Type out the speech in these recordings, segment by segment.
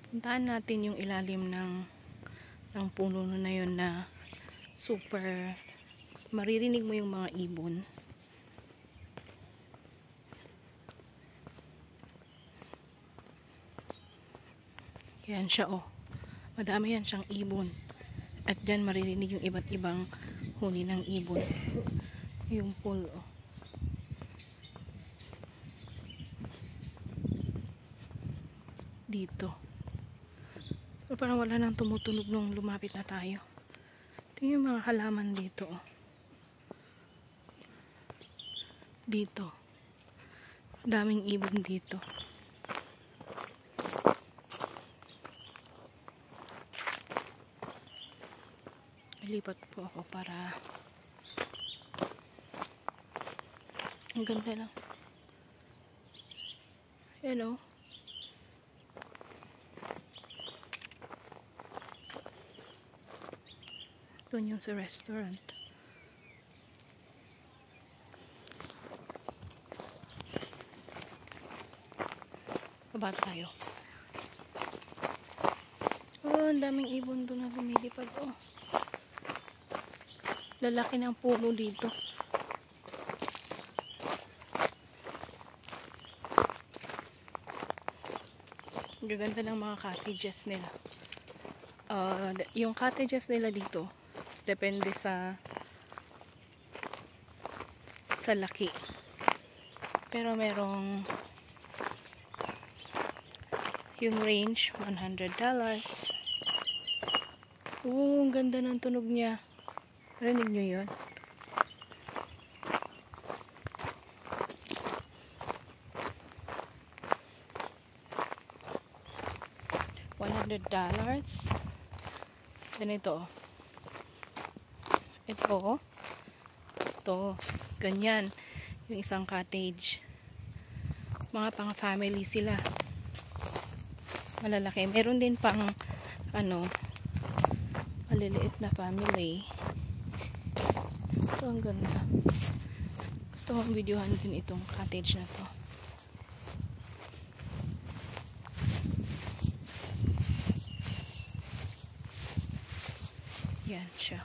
Puntahan natin yung ilalim ng puno na yun na super maririnig mo yung mga ibon. Yan siya, oh. Madami yan siyang ibon. At dyan maririnig yung iba't ibang huni ng ibon. Yung pool, oh. Dito. Pero parang wala nang tumutunog nung lumapit na tayo. Tingnan yung mga halaman dito, oh. Dito. Daming ibon dito. Lipat po ako para ang ganda lang. Hello. Ito yung sa restaurant. Baba tayo. Oh, ang daming ibon doon na lumilipad. Oh. Lalaki ng puno dito. Gaganda ng mga cottages nila. Yung cottages nila dito depende sa laki. Pero merong yung range $100. Ang ganda ng tunog niya. Rinig nyo yun? $100. Ganito. Ito, ganyan yung isang cottage. Mga pang family sila, malalaki. Meron din pang maliliit na family. Ito ang ganda. Gusto kong videohan din itong cottage na to. Yan siya.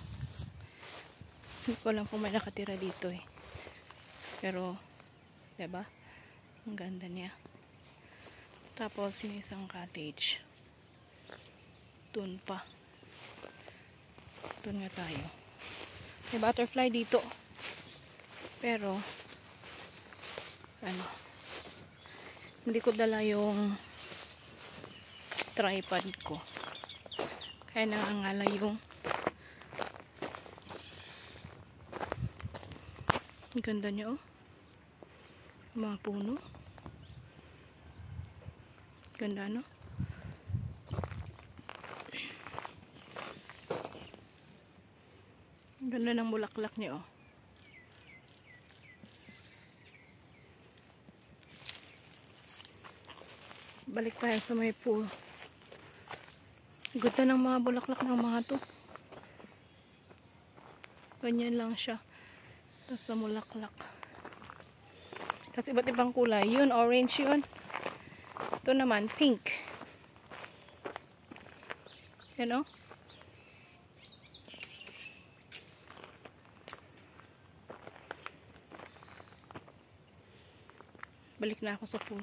Hindi ko alam kung may nakatira dito eh. Pero, diba? Ang ganda niya. Tapos, yung isang cottage. Doon pa. Doon nga tayo. May butterfly dito. Pero, hindi ko dala yung tripod ko. Kaya nangangala yung ang ganda niya, oh. Mga puno. Ganda, no? Ang ganda ng bulaklak niya, oh. Balik tayo sa may pool. Ganda ng mga bulaklak ng mga to. Ganyan lang siya. Tapos sa mulaklak. Kasi iba't ibang kulay. Yun, orange yun. Ito naman, pink. You know? Balik na ako sa pool.